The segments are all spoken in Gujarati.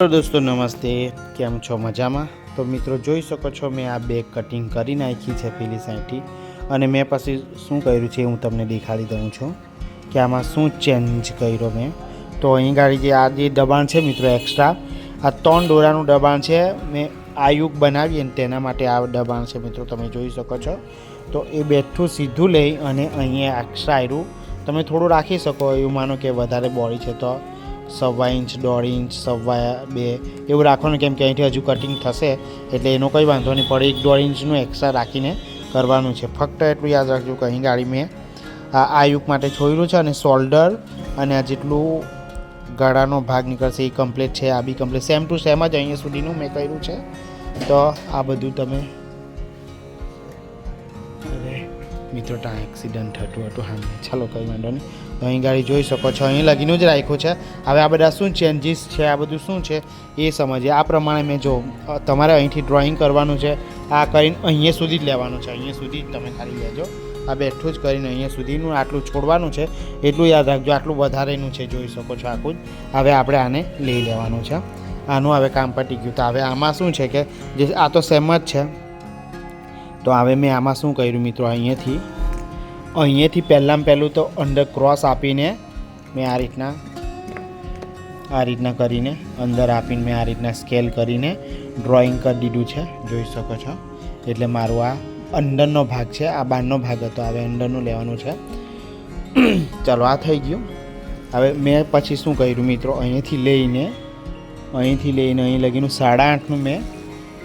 दोस्तों नमस्ते, केम छो मजामा। तो मित्रों जोई सको छो मैं आ बेग कटिंग करी नाखी है पेली साइडथी अने मैं पछी शुं कर्युं छे हूँ तमने देखाड़ी दऊं छूं कि आमां शुं चेन्ज कर्यो मैं। तो अहीं गाड़ी जे आ जे दबाण छे मित्रों एक्स्ट्रा आ 3 दोरानुं दबाण छे। मैं आयुग बनावी अने तेना माटे आ दबाण छे मित्रों, तमे जोई सको छो। तो ए बेठुं सीधुं लई अने अहींया एक्स्ट्रा आयरुं तमे थोडुं राखी शको। एवुं मानो के वधारे बॉडी छे तो 1.25 इंच 1.5 इंच 2.5 એવું રાખવાનું, કેમ કે અહીંથી હજુ કટિંગ થશે એટલે એનો કંઈ વાંધો નહીં પડે। 1.5 ઇંચનું એક્સ્ટ્રા રાખીને કરવાનું છે। ફક્ત એટલું યાદ રાખજો કે અહીં ગાડી મેં આ યુગ માટે છોડ્યું છે અને શોલ્ડર અને આ જેટલું ગળાનો ભાગ નીકળશે એ કમ્પ્લીટ છે। આ બી કમ્પ્લીટ સેમ ટુ સેમ જ અહીંયા સુધીનું મેં કર્યું છે। તો આ બધું તમે मित्रों टा एक्सिडेंट थतुं हतुं। हाँ चलो कई वांधो नहीं। तो अहीं गाड़ी जोई सको छो, अहीं लगीनुं ज राख्युं छे। हवे आ बधा शुं चेन्जीस छे, आ बधुं शुं छे ए समजीए। आ प्रमाणे मैं जो तमारे અહીંથી ડ્રોઈંગ કરવાનું છે આ કરીને અહીંયા સુધી જ લેવાનું છે। અહીંયા સુધી જ તમે ખાલી લેજો। આ બેઠું જ કરીને અહીંયા સુધીનું આટલું છોડવાનું છે, એટલું યાદ રાખજો। આટલું વધારેનું છે, જોઈ શકો છો આખું જ। હવે આપણે આને લઈ લેવાનું છે। આનું હવે કામ પતી ગયું। તો હવે આમાં શું છે કે જે આ તો સેમ જ છે। तो हवे मैं आमा शू कर्युं मित्रों, अहींथी पहलू तो अंदर क्रॉस आपीने मैं आ रीतना करीने अंदर आपीने मैं आ रीतना स्केल करीने ड्रॉइंग कर दीधुं छे, जोई शको छो। एटले मारो आ अंदरनो भाग छे, आ बारनो भाग हतो, हवे अंदरनो लेवानुं छे। चलो आ थई गयुं। हवे मैं पछी शुं कर्युं मित्रों, अहींथी लईने अहीं लगीनुं 8.5 मैं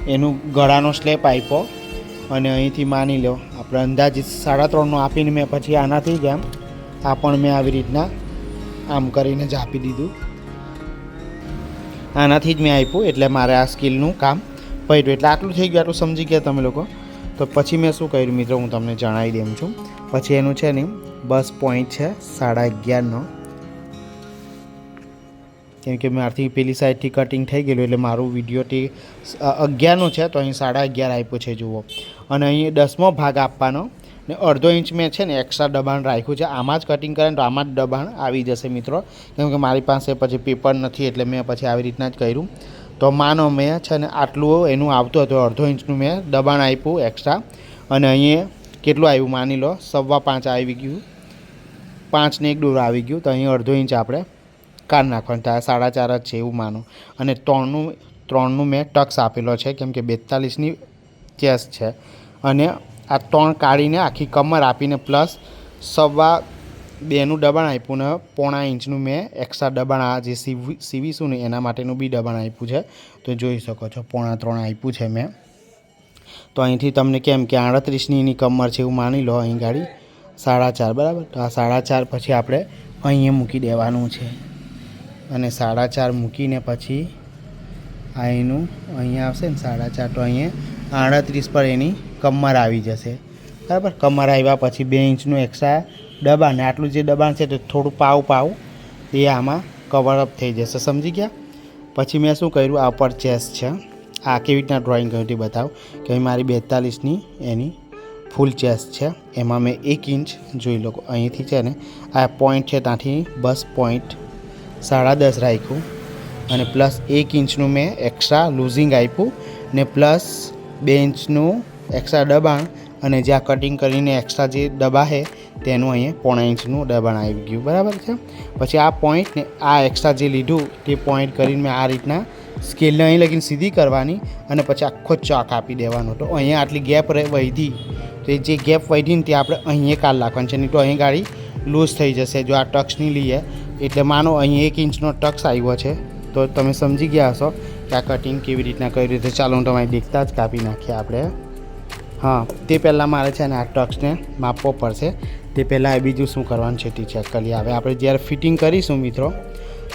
एनुं गळानो स्लेप आप्यो અને અહીંથી માની લો આપણે અંદાજે 3.5નો આપીને મેં પછી આનાથી જ આ પણ મેં આવી રીતના આમ કરીને જ આપી દીધું। આનાથી જ મેં આપ્યું એટલે મારે આ સ્કિલનું કામ પડ્યું। એટલે આટલું થઈ ગયું, આટલું સમજી ગયા તમે લોકો। તો પછી મેં શું કર્યું મિત્રો, હું તમને જણાવી દઉં છું। પછી એનું છે ને બસ પોઈન્ટ છે 11.5નો, કેમ કે મારથી પેલી સાઈડથી કટિંગ થઈ ગયેલું એટલે મારું વિડીયોથી 11નું છે તો અહીં 11.5 આપ્યું છે જુઓ। અને અહીં 10મો ભાગ આપવાનો ને 1/2 ઇંચ મેં છે ને એક્સ્ટ્રા દબાણ રાખ્યું છે। આમાં જ કટિંગ કરે તો આમાં જ દબાણ આવી જશે મિત્રો, કેમ કે મારી પાસે પછી પેપર નથી એટલે મેં પછી આવી રીતના જ કર્યું। તો માનો મેં છે ને આટલું એનું આવતું હતું, 1/2 ઇંચનું મેં દબાણ આપ્યું એક્સ્ટ્રા। અને અહીં કેટલું આવ્યું માની લો 5.25 આવી ગયું, 5 ને 1 દૂર આવી ગયું। તો અહીં 1/2 ઇંચ આપણે કાઢ નાખવાનું થાય, 4.5 જ છે એવું માનો। અને 3નું મેં ટક્સ આપેલો છે, કેમ કે 42ની ચેસ્ટ છે। અને આ 3 કાઢીને આખી કમર આપીને પ્લસ 2.25નું દબાણ આપ્યું ને 0.5 ઇંચનું મેં એક્સ્ટ્રા દબાણ આ જે સીવીશું ને એના માટેનું બી દબાણ આપ્યું છે। તો જોઈ શકો છો 0.3 આપ્યું છે મેં। તો અહીંથી તમને કેમ કે 38ની એની કમર છે એવું માની લો, અહીં ગાડી 4.5 બરાબર। તો આ 4.5 પછી આપણે અહીંયા મૂકી દેવાનું છે અને 4.5 મૂકીને પછી આ એનું અહીંયા આવશે ને 4.5, તો અહીંયા 38 પર એની કમર આવી જશે બરાબર। કમર આવ્યા પછી 2 ઇંચનું એક્સ્ટ્રા દબાણ, આટલું જે દબાણ છે તો થોડું પાવ એ આમાં કવરઅપ થઈ જશે, સમજી ગયા। પછી મેં શું કર્યું, આ પર ચેસ્ટ છે, આ કેવી રીતના ડ્રોઈંગ કર્યું તે બતાવું કે અહીં મારી 42ની એની ફૂલ ચેસ્ટ છે। એમાં મેં 1 ઇંચ જોઈ લો અહીંથી છે ને આ પોઈન્ટ છે ત્યાંથી બસ પોઈન્ટ 10.5 રાખ્યું અને પ્લસ 1 ઇંચનું મેં એક્સ્ટ્રા લૂઝિંગ આપ્યું ને પ્લસ 2 ઇંચનું એક્સ્ટ્રા દબાણ અને જ્યાં કટિંગ કરીને એક્સ્ટ્રા જે દબા છે તેનું અહીંયા 0.5 ઇંચનું દબાણ આવી ગયું બરાબર છે। પછી આ પોઈન્ટને આ એક્સ્ટ્રા જે લીધું તે પોઈન્ટ કરીને મેં આ રીતના સ્કેલને અહીં લગીને સીધી કરવાની અને પછી આખો ચાક આપી દેવાનો। તો અહીંયા આટલી ગેપ વધી, તો એ જે ગેપ વધીને તે આપણે અહીંયા કાઢ નાખવાની છે, નહીં તો અહીં ગાડી લૂઝ થઈ જશે જો આ ટક્સ નહીં લઈએ। એટલે માનો અહીં 1 ઇંચનો ટક્સ આવ્યો છે તો તમે સમજી ગયા હશો કે આ કટિંગ કેવી રીતના કરી રીતે। ચાલો હું તમારી દેખતા જ કાપી નાખીએ આપણે। હા, તે પહેલાં મારે છે ને આ ટક્સને માપવો પડશે। તે પહેલાં બીજું શું કરવાનું છે તે ચેક કરી આવે। આપણે જ્યારે ફિટિંગ કરીશું મિત્રો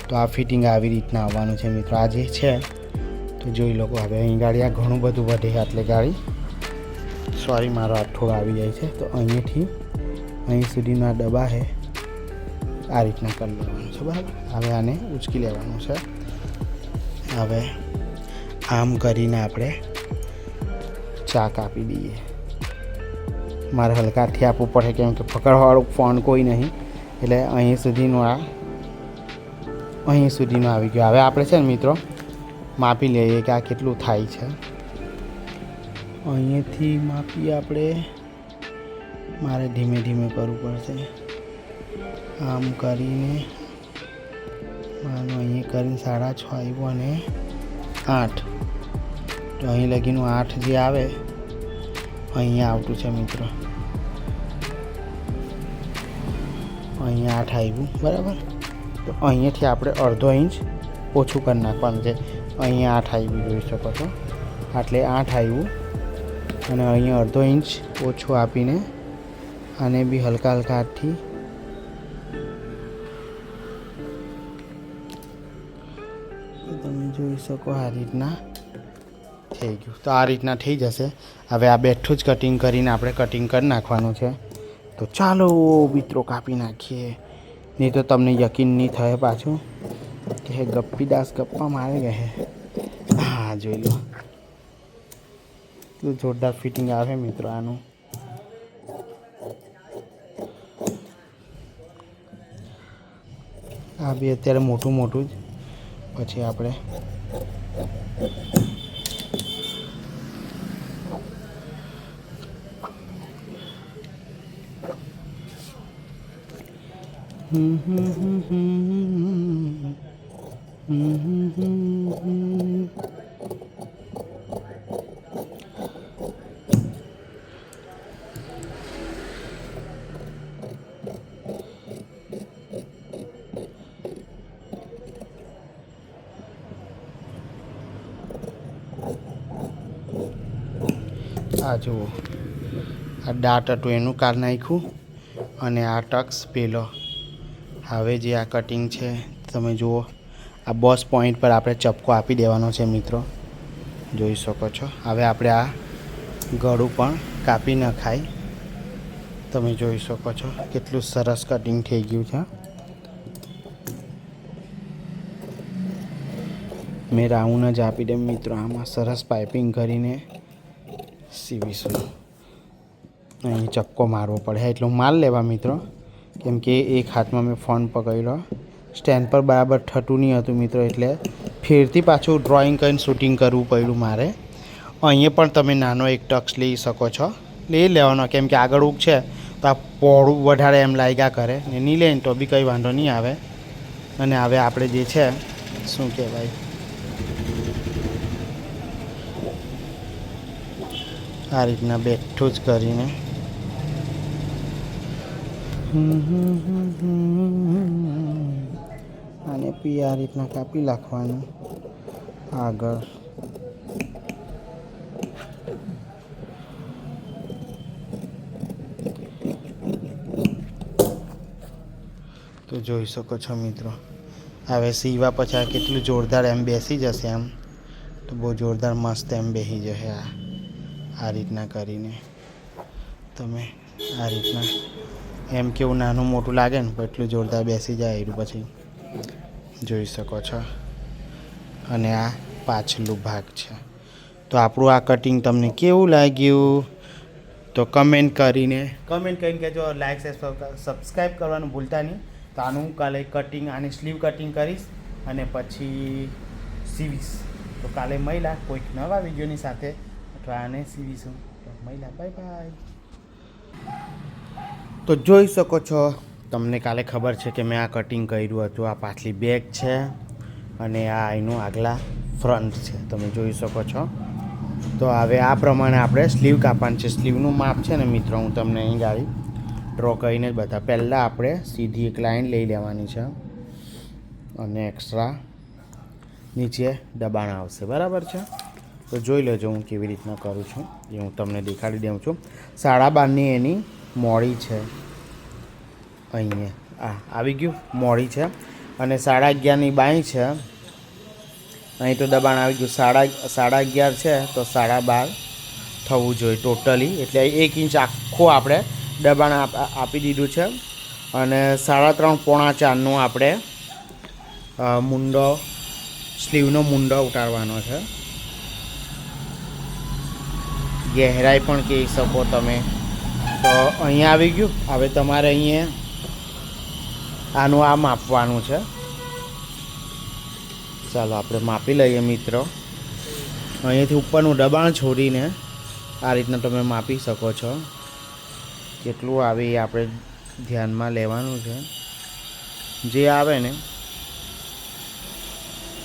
તો આ ફિટિંગ આવી રીતના આવવાનું છે મિત્રો। આ જે છે તો જોઈ લો। હવે અહીં ગાડી આ ઘણું બધું વધે એટલે ગાડી સોરી મારો હાથ થોડો આવી જાય છે। તો અહીંથી અહીં સુધીના ડબ્બા છે આ રીતના કરી લેવાનું છે બરાબર। હવે આને ઉચકી લેવાનું છે। હવે આમ કરીને આપણે ચાક આપી દઈએ। મારે હલકાથી આપવું પડે કેમ કે પકડવાવાળું ફોન કોઈ નહીં, એટલે અહીં સુધીનું આવી ગયું। હવે આપણે છે ને મિત્રો માપી લઈએ કે આ કેટલું થાય છે. અહીંયાથી માપીએ આપણે. મારે ધીમે ધીમે કરવું પડશે. આમ કરીને માનો અહીંયા કરીને 6.5 આવ્યું અને 8. તો અહીં લગીનું 8 જે આવે અહીંયા આવતું છે મિત્રો. અહીંયા 8 આવ્યું બરાબર. તો અહીંયાથી આપણે અડધો ઇંચ ઓછું કરી નાખવાનું છે. અહીંયા 8 આવ્યું જોઈ શકો છો. એટલે 8 આવ્યું અને અહીંયા અડધો ઇંચ ઓછું આપીને આને બી હલકા હલકા હાથથી તમે જોઈ શકો આ રીતના થઈ ગયું. તો આ રીતના થઈ જશે. હવે આ બેઠું જ કટિંગ કરીને આપણે કટિંગ કરી નાખવાનું છે. તો ચાલો મિત્રો કાપી નાખીએ. નહીં તો તમને યકીન નહીં થાય પાછું કે ગપ્પીદાસ ગપ્પા મારે ગયે. હા જોઈ લો એટલું જોરદાર ફિટિંગ આવે મિત્રો આનું. આ બી અત્યારે મોટું મોટું જ. પછી આપણે આ જુઓ આ દાંત હતું એનું કાઢ નાખ્યું અને આ ટક્સ પેલો. હવે જે આ કટિંગ છે તમે જુઓ આ બોસ પોઈન્ટ પર આપણે ચપકો આપી દેવાનો છે મિત્રો. જોઈ શકો છો. હવે આપણે આ ગળું પણ કાપી નખાય. તમે જોઈ શકો છો કેટલું સરસ કટિંગ થઈ ગયું છે. મેં રાઉન્ડ જ આપી દે મિત્રો. આમાં સરસ પાઇપિંગ કરીને સીવીશું. અહીં ચક્કો મારવો પડે એટલું માર લેવા મિત્રો. કેમ કે એક હાથમાં મેં ફોન પકડ્યો. સ્ટેન્ડ પર બરાબર થતું નહીં હતું મિત્રો. એટલે ફેરથી પાછું ડ્રોઈંગ કરીને શૂટિંગ કરવું પડ્યું મારે. અહીંયા પણ તમે નાનો એક ટક્સ લઈ શકો છો. લઈ લેવાનો કેમ કે આગળ ઉગ છે તો આ પહોળું વધારે એમ લાગ્યા કરે ને નહીં લે તો બી કંઈ વાંધો નહીં આવે. અને હવે આપણે જે છે શું કહેવાય આ રીતના બેઠું જ કરીને આને પી આ રીતના કાપી નાખવાનું આગળ. તો જોઈ શકો છો મિત્રો. હવે સીવા પછી આ કેટલું જોરદાર એમ બેસી જશે. એમ તો બહુ જોરદાર મસ્ત એમ બેસી જશે. આ રીતના કરીને તમે આ રીતના એમ કેવું નાનું મોટું લાગે ને પણ એટલું જોરદાર બેસી જાય એનું પછી જોઈ શકો છો. અને આ પાછલું ભાગ છે. તો આપણું આ કટિંગ તમને કેવું લાગ્યું તો કમેન્ટ કરીને કહેજો. લાઈક સબસ્ક્રાઈબ કરવાનું ભૂલતા નહીં. તો આનું કાલે કટિંગ આની સ્લીવ કટિંગ કરીશ અને પછી સીવીશ. તો કાલે મળ્યા કોઈક નવા વિડીયોની સાથે અથવા આને સીવીશું. તો મળ્યા બાય બાય. તો જોઈ શકો છો તમને કાલે ખબર છે કે મેં આ કટિંગ કર્યું હતું. આ પાછલી બેગ છે અને આ એનું આગલા ફ્રન્ટ છે. તમે જોઈ શકો છો. તો હવે આ પ્રમાણે આપણે સ્લીવ કાપવાનું છે. સ્લીવનું માપ છે ને મિત્રો હું તમને અહીં ગાડી ડ્રો કરીને જ બતા. પહેલાં આપણે સીધી એક લાઈન લઈ લેવાની છે અને એક્સ્ટ્રા નીચે દબાણ આવશે. બરાબર છે. તો જોઈ લેજો હું કેવી રીતના કરું છું એ હું તમને દેખાડી દઉં છું. 12.5ની એની મોડી છે. અહીંયા આવી ગયું મોડી છે અને 11.5ની બાઈ છે. અહીં તો દબાણ આવી ગયું 11.5 છે તો 12.5 થવું જોઈએ ટોટલી. એટલે 1 ઇંચ આખું આપણે દબાણ આપી દીધું છે. અને 3.5 પોણા 4નું આપણે મુંડો સ્લીવનો મુંડો ઉતારવાનો છે. ગહેરાઈ પણ કહી શકો તમે. તો અહીંયા આવી ગયું. હવે તમારે અહીંયા આનું આ માપવાનું છે. ચાલો આપણે માપી લઈએ મિત્રો. અહીંયાથી ઉપરનું દબાણ છોડીને આ રીતના તમે માપી શકો છો. કેટલું આવે એ આપણે ધ્યાનમાં લેવાનું છે. જે આવે ને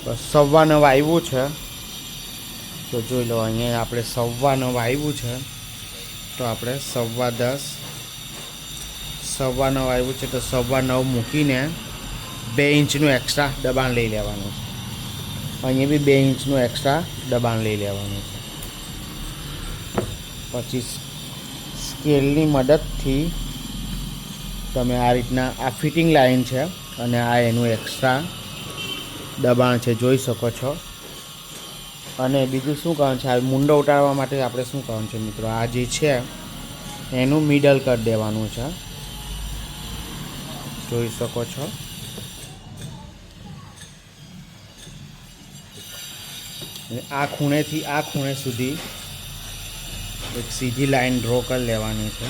બસ 9.25 આવ્યું છે. તો જોઈ લો, અહીંયા આપણે 9.25 આવ્યું છે. તો આપણે 10:15 9.25 આવ્યું છે તો 9.25 મૂકીને 2 ઇંચનું એક્સ્ટ્રા દબાણ લઈ લેવાનું છે. અહીંયા બી 2 ઇંચનું એક્સ્ટ્રા દબાણ લઈ લેવાનું છે. પછી સ્કેલની મદદથી તમે આ રીતના, આ ફિટિંગ લાઈન છે અને આ એનું એક્સ્ટ્રા દબાણ છે, જોઈ શકો છો. અને બીજું શું કરવાનું છે, આ મુંડો ઉતારવા માટે આપણે શું કરવાનું છે મિત્રો, આ જે છે એનું મિડલ કરી દેવાનું છે, જોઈ શકો છો. આ ખૂણેથી આ ખૂણે સુધી એક સીધી લાઈન ડ્રો કરી લેવાની છે,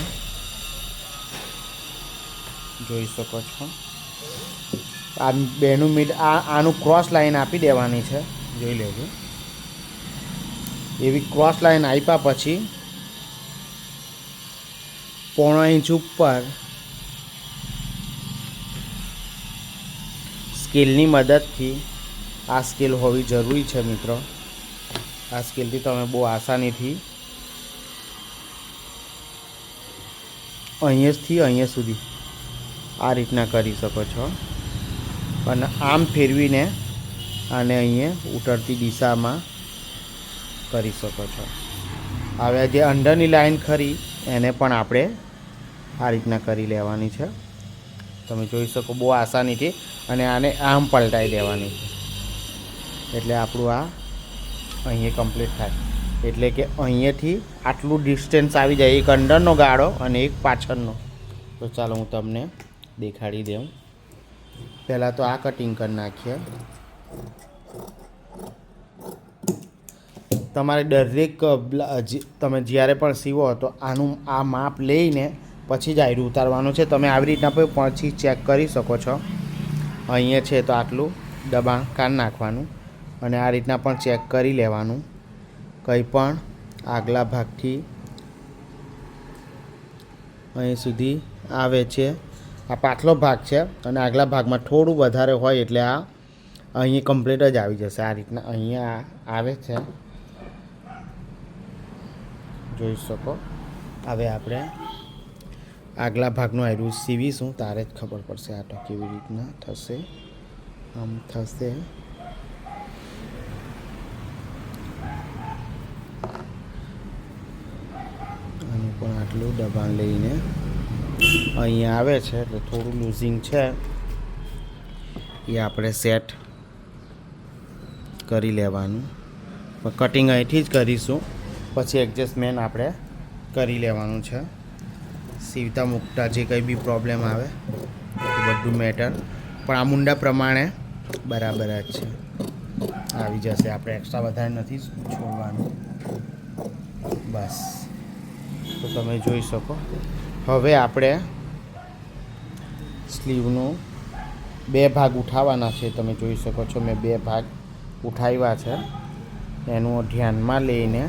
જોઈ શકો છો. આ બેનું આનું ક્રોસ લાઈન આપી દેવાની છે, જોઈ લેજો. એવી ક્રોસ લાઈન આપ્યા પછી 0.5 ઇંચ ઉપર સ્કેલની મદદથી, આ સ્કેલ હોવી જરૂરી છે મિત્રો. આ સ્કેલથી તમે બહુ આસાનીથી અહીંયાથી અહીંયા સુધી આ રીતના કરી શકો છો. અને આમ ફેરવીને આને અહીંયા ઉતરતી દિશામાં કરી શકો છો. હવે જે અંદરની લાઈન ખરી એને પણ આપણે આ રીતના કરી લેવાની છે, તમે જોઈ શકો બહુ આસાનીથી. અને આને આમ પલટાઈ દેવાની છે, એટલે આપણું આ અહીંયા કમ્પ્લીટ થાય. એટલે કે અહીંયાથી આટલું ડિસ્ટન્સ આવી જાય, એક અંદરનો ગાળો અને એક પાછળનો. તો ચાલો હું તમને દેખાડી દઉં. પહેલાં તો આ કટિંગ કરી નાખીએ. તમારે દરેક તમે જ્યારે પણ સીવો તો આનું આ માપ લઈને પછી જ આયરું ઉતારવાનું છે. તમે આવી રીતના પછી ચેક કરી શકો છો. અહીંયા છે તો આટલું દબાણ કાઢી નાખવાનું અને આ રીતના પણ ચેક કરી લેવાનું. કંઈ પણ આગલા ભાગથી અહીં સુધી આવે છે, આ પાછલો ભાગ છે અને આગલા ભાગમાં થોડું વધારે હોય એટલે આ અહીં કમ્પ્લીટ જ આવી જશે. આ રીતના અહીંયા આવે છે, જોઈ શકો. હવે આપણે આગલા ભાગનું આયરું સીવીશું, તારે જ ખબર પડશે આ તો કેવી રીતના થશે. આમ થશે. આનું પણ આટલું દબાણ લઈને અહીંયા આવે છે એટલે થોડું લૂઝિંગ છે એ આપણે સેટ કરી લેવાનું. કટિંગ અહીંથી જ કરીશું, પછી એડજસ્ટમેન્ટ આપણે કરી લેવાનું છે. સીવતા મૂકતા જે કંઈ બી પ્રોબ્લેમ આવે એ બધું મેટર, પણ આ મુંડા પ્રમાણે બરાબર જ છે, આવી જશે. આપણે એક્સ્ટ્રા વધારે નથી છોડવાનું, બસ. તો તમે જોઈ શકો. હવે આપણે સ્લીવનું 2 ભાગ ઉઠાવવાના છે, તમે જોઈ શકો છો. મેં 2 ભાગ ઉઠાવ્યા છે, એનું ધ્યાનમાં લઈને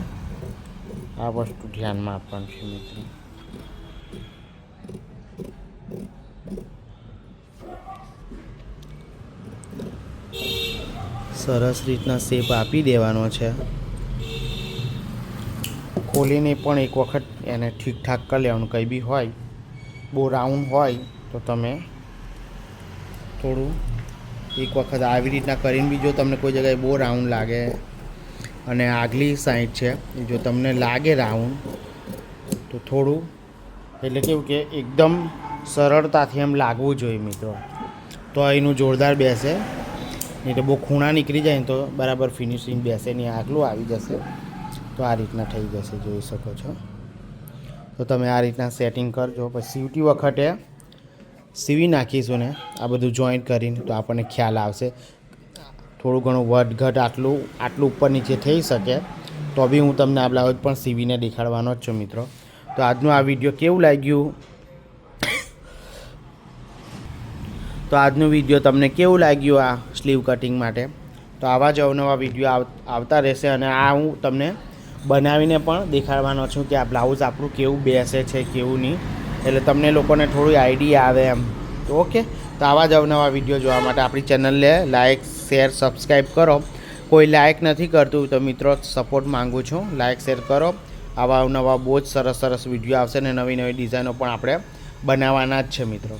આ વસ્તુ ધ્યાનમાં આપવાનું છે મિત્રો. સરસ રીતના શેપ આપી દેવાનો છે. ખોલીને પણ એક વખત એને ઠીકઠાક કરી લેવાનું. કંઈ બી હોય બહુ રાઉન્ડ હોય તો તમે થોડું એક વખત આવી રીતના કરીને બી, જો તમને કોઈ જગ્યાએ બહુ રાઉન્ડ લાગે અને આગલી સાઈડ છે જો તમને લાગે રાઉન્ડ તો થોડું, એટલે કેવું કે એકદમ સરળતાથી એમ લાગવું જોઈએ મિત્રો, તો એનું જોરદાર બેસે. નહીં તો બહુ ખૂણા નીકળી જાય ને તો બરાબર ફિનિશિંગ બેસે નહીં, આગલું આવી જશે. તો આ રીતના થઈ જશે, જોઈ શકો છો. તો તમે આ રીતના સેટિંગ કરજો. પછી સીવતી વખતે સીવી નાખીશું ને આ બધું જોઈન્ટ કરીને તો આપણને ખ્યાલ આવશે. થોડું ઘણું વધઘટ આટલું ઉપર નીચે થઈ શકે તો બી હું તમને આ બ્લાઉઝ પણ સીવીને દેખાડવાનો જ છું મિત્રો. તો આજનું આ વિડીયો કેવું લાગ્યું, તો આજનું વિડીયો તમને કેવું લાગ્યું આ સ્લીવ કટિંગ માટે તો આવા જ અવનવા વિડીયો આવતા રહેશે અને આ હું તમને બનાવીને પણ દેખાડવાનો છું કે આ બ્લાઉઝ આપણું કેવું બેસે છે કેવું નહીં, એટલે તમને લોકોને થોડી આઈડિયા આવે એમ. તો ઓકે, તો આવા જ અવનવા વિડીયો જોવા માટે આપણી ચેનલને લાઇક શેર સબસ્ક્રાઈબ કરો. કોઈ લાઇક નથી કરતું તો મિત્રો સપોર્ટ માગું છું, લાઇક શેર કરો. આવા અવનવા બહુ જ સરસ સરસ વિડીયો આવશે ને નવી નવી ડિઝાઇનો પણ આપણે બનાવવાના જ છે મિત્રો.